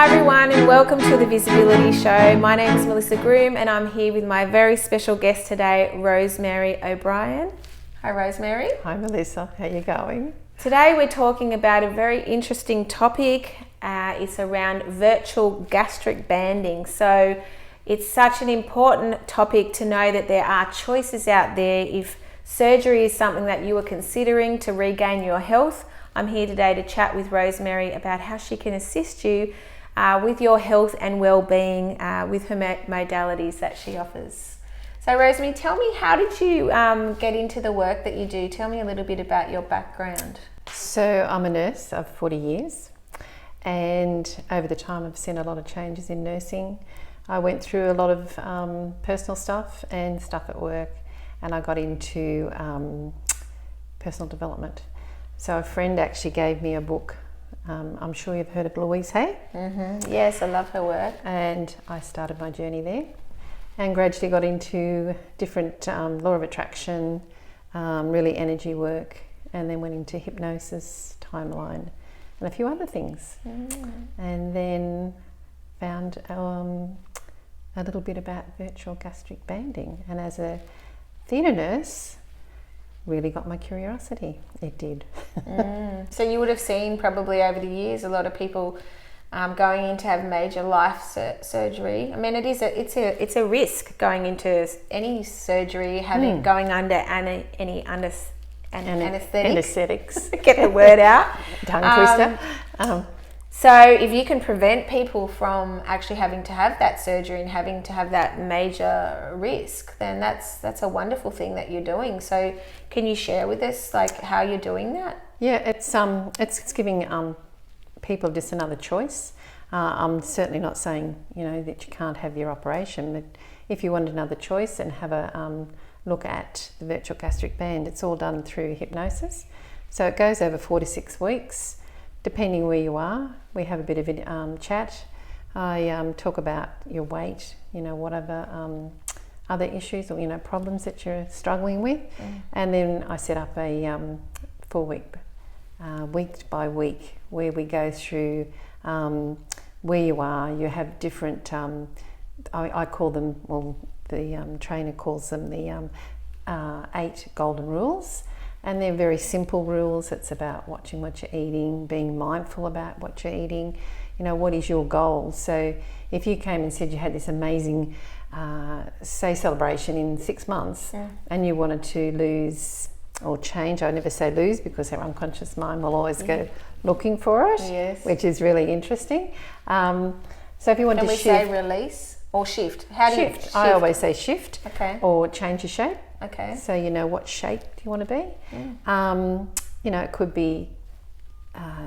everyone, and welcome to the Visibility Show. My name is Melissa Groom, and I'm here with my very special guest today, Rosemary O'Brien. Hi, Rosemary. Hi, Melissa. How are you going? Today we're talking about a very interesting topic. It's around virtual gastric banding. So it's such an important topic to know that there are choices out there. If surgery is something that you are considering to regain your health, I'm here today to chat with Rosemary about how she can assist you with your health and well-being with her modalities that she offers. So Rosemary, tell me, how did you get into the work that you do? Tell me a little bit about your background. So I'm a nurse of 40 years, and over the time I've seen a lot of changes in nursing. I went through a lot of personal stuff and stuff at work, and I got into personal development. So a friend actually gave me a book. I'm sure you've heard of Louise Hay. Mm-hmm. Yes, I love her work. And I started my journey there and gradually got into different law of attraction, really energy work, and then went into hypnosis, timeline, and a few other things. And then found a little bit about virtual gastric banding. And as a theatre nurse, really got my curiosity. It did. So you would have seen probably over the years a lot of people going in to have major life surgery. I mean, it's a risk going into any surgery, going under any anesthetics. Get the word out. Tongue twister. So if you can prevent people from actually having to have that surgery and having to have that major risk, then that's a wonderful thing that you're doing. So can you share with us like how you're doing that? Yeah, it's giving people just another choice. I'm certainly not saying that you can't have your operation, but if you want another choice and have a look at the virtual gastric band, it's all done through hypnosis. So it goes over 4 to 6 weeks. Depending where you are, we have a bit of a chat. I talk about your weight, whatever other issues or problems that you're struggling with, and then I set up a 4-week, week by week, where we go through where you are. You have different. I call them. Well, the trainer calls them the 8 golden rules. And they're very simple rules. It's about watching what you're eating, being mindful about what you're eating. What is your goal? So if you came and said you had this amazing, say, celebration in 6 months, and you wanted to lose or change, I never say lose because our unconscious mind will always go looking for it, which is really interesting. So if you want to shift... Can we say release or shift? How do you shift? I always say shift, or change your shape. Okay. So what shape do you want to be? It could be,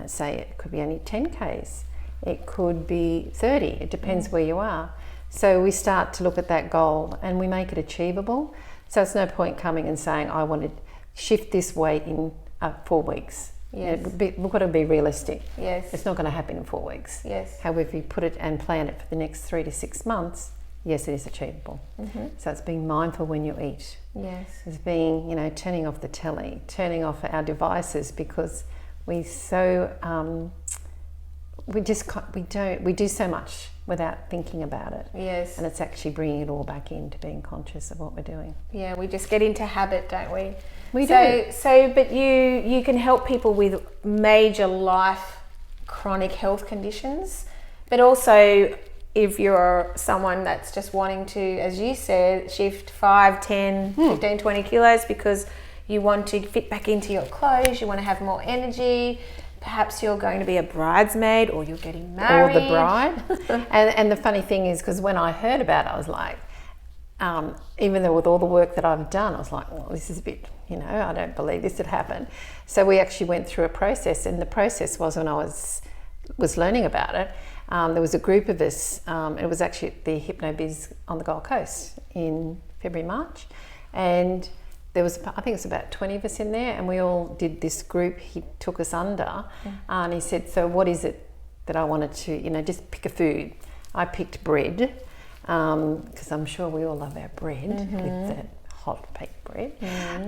say it could be only 10 Ks. It could be 30. It depends where you are. So we start to look at that goal and we make it achievable. So it's no point coming and saying, I want to shift this weight in 4 weeks. Yes. We've got to be realistic. Yes. It's not going to happen in 4 weeks. Yes. However, if you put it and plan it for the next 3 to 6 months, yes, it is achievable. So it's being mindful when you eat. Yes. It's being, turning off the telly, turning off our devices, because we do so much without thinking about it. Yes. And it's actually bringing it all back into being conscious of what we're doing. Yeah, we just get into habit, don't we? We do. But you can help people with major life chronic health conditions, but also if you're someone that's just wanting to, as you said, shift 5, 10, 15, 20 kilos because you want to fit back into your clothes, you want to have more energy, perhaps you're going to be a bridesmaid or you're getting married. Or the bride. and the funny thing is, because when I heard about it, I was like, even though with all the work that I've done, I was like, well, this is a bit, I don't believe this had happened. So we actually went through a process, and the process was when I was learning about it, there was a group of us, it was actually at the HypnoBiz on the Gold Coast in February, March, and there was, I think it was about 20 of us in there, and we all did this group. He took us under, and he said, so what is it that I wanted to, just pick a food. I picked bread, because I'm sure we all love our bread, with the hot baked bread.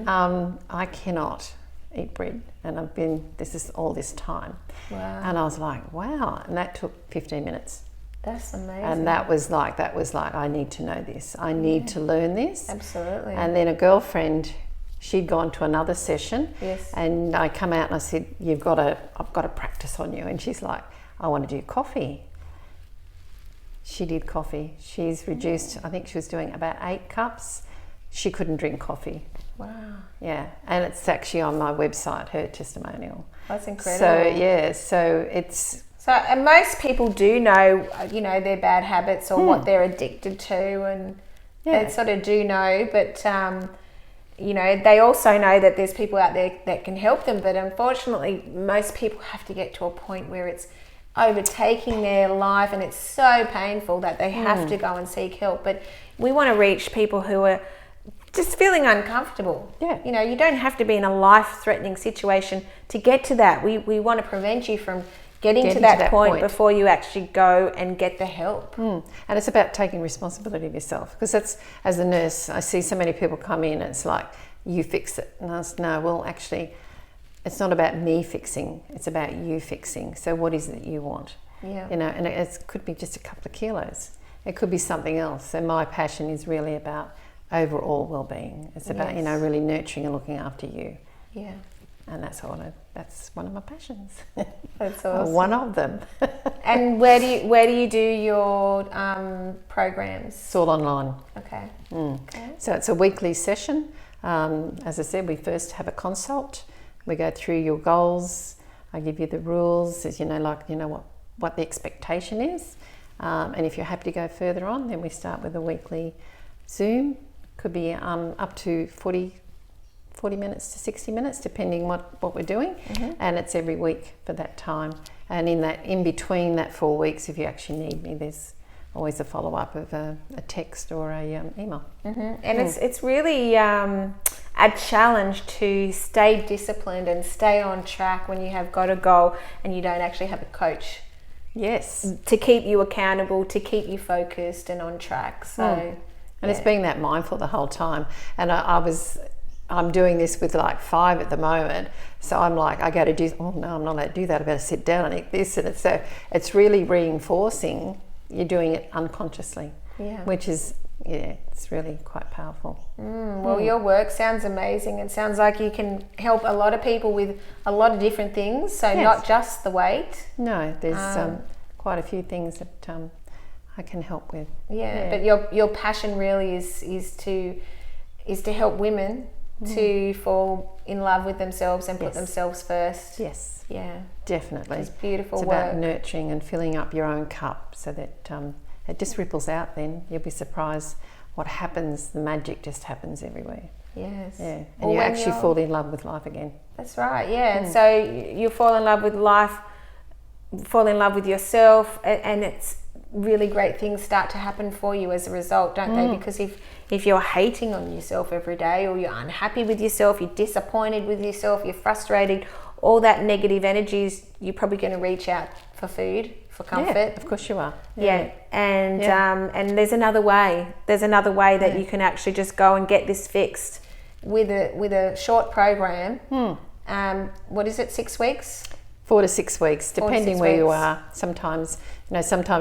I cannot eat bread, and this is all this time. Wow. And I was like, wow. And that took 15 minutes. That's amazing. And that was like, I need to know this. I need to learn this. Absolutely. And then a girlfriend, she'd gone to another session. Yes. And I come out and I said, I've got to practice on you. And she's like, I want to do coffee. She did coffee. She's reduced, I think she was doing about 8 cups. She couldn't drink coffee. Wow. Yeah. And it's actually on my website, her testimonial. That's incredible. So, yeah, so it's... So, and most people do know, their bad habits or what they're addicted to, and they sort of do know, but, they also know that there's people out there that can help them, but unfortunately, most people have to get to a point where it's overtaking their life and it's so painful that they have to go and seek help. But we want to reach people who are just feeling uncomfortable. Yeah. You don't have to be in a life-threatening situation to get to that. We want to prevent you from getting to that point before you actually go and get the help. And it's about taking responsibility of yourself, because that's, as a nurse, I see so many people come in and it's like, you fix it. And I was, no, well, actually, it's not about me fixing, it's about you fixing. So what is it that you want? Yeah. And it could be just a couple of kilos. It could be something else. So my passion is really about overall well-being. It's about, really nurturing and looking after you. Yeah. And that's one of my passions. That's awesome. One of them. And where do you do your programs? It's all online. Okay. Okay. So it's a weekly session. As I said, we first have a consult. We go through your goals. I give you the rules, as what the expectation is. And if you're happy to go further on, then we start with a weekly Zoom. Could be up to 40 minutes to 60 minutes, depending what we're doing. And it's every week for that time. And in between that 4 weeks, if you actually need me, there's always a follow-up of a text or a email. And it's really a challenge to stay disciplined and stay on track when you have got a goal and you don't actually have a coach. Yes. To keep you accountable, to keep you focused and on track. So, and it's being that mindful the whole time. And I'm doing this with like 5 at the moment. So I'm like, I got to do, oh no, I'm not allowed to do that. I better sit down and eat this. And it's really reinforcing. You're doing it unconsciously, which is, it's really quite powerful. Well, your work sounds amazing. It sounds like you can help a lot of people with a lot of different things. So not just the weight. No, there's quite a few things that I can help with. But your passion really is to help women to fall in love with themselves and put themselves first. Yes. Yeah. Definitely. It's beautiful work. It's about nurturing and filling up your own cup so that it just ripples out then. You'll be surprised what happens. The magic just happens everywhere. Yes. Yeah. And you actually fall in love with life again. That's right, yeah. And so you fall in love with life, fall in love with yourself, and it's really great things start to happen for you as a result, don't they? Because if you're hating on yourself every day, or you're unhappy with yourself, you're disappointed with yourself, you're frustrated, all that negative energies, you're probably going to reach out for food, for comfort. Yeah, of course you are. And there's another way. There's another way that you can actually just go and get this fixed with a short program. What is it, 6 weeks? 4 to 6 weeks, depending 6 where you weeks. are. Sometimes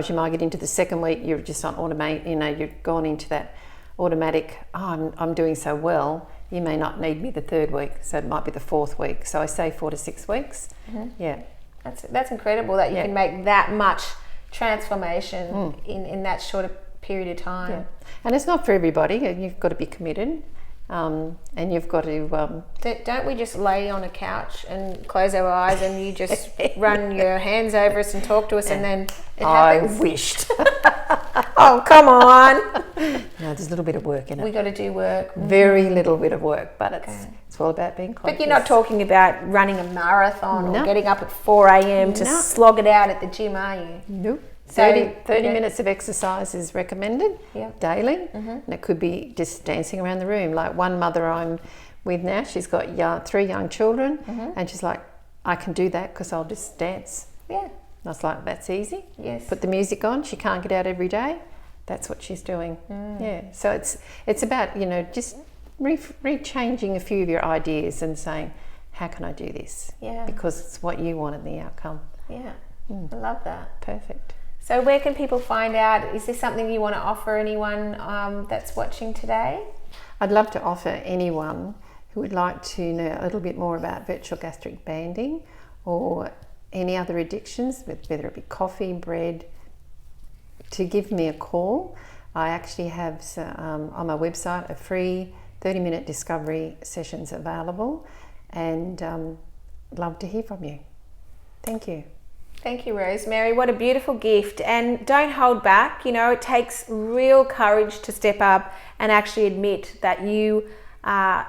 you might get into the second week, you're just on automate, you've gone into that automatic, I'm doing so well, you may not need me the 3rd week, so it might be the 4th week. So I say 4 to 6 weeks. Yeah. That's incredible that you can make that much transformation in that short period of time. Yeah. And it's not for everybody, you've got to be committed. And you've got to... Don't we just lay on a couch and close our eyes and you just run your hands over us and talk to us and then it happens? I wished. Oh, come on. No, there's a little bit of work in it. We got to do work. Very little bit of work, but it's all about being conscious. But you're not talking about running a marathon or getting up at 4 a.m. to slog it out at the gym, are you? Nope. So 30 minutes of exercise is recommended daily, and it could be just dancing around the room. Like one mother I'm with now, she's got 3 young children, and she's like, I can do that because I'll just dance. Yeah. And I was like, that's easy. Yes. Put the music on. She can't get out every day. That's what she's doing. Yeah. So it's about just rechanging a few of your ideas and saying, how can I do this? Yeah. Because it's what you want in the outcome. Yeah. I love that. Perfect. So where can people find out? Is there something you want to offer anyone that's watching today? I'd love to offer anyone who would like to know a little bit more about virtual gastric banding or any other addictions, whether it be coffee, bread, to give me a call. I actually have on my website a free 30-minute discovery sessions available, and love to hear from you. Thank you. Thank you, Rosemary. What a beautiful gift. And don't hold back. You know, it takes real courage to step up and actually admit that you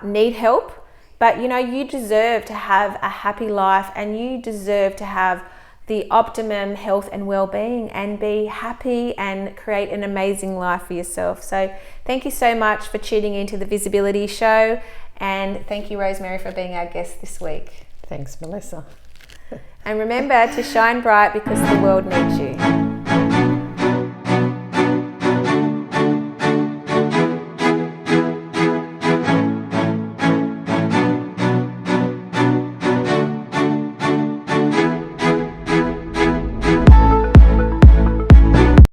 need help. But, you know, you deserve to have a happy life, and you deserve to have the optimum health and well-being and be happy and create an amazing life for yourself. So thank you so much for tuning into the Visibility Show, and thank you, Rosemary, for being our guest this week. Thanks, Melissa. And remember to shine bright because the world needs you.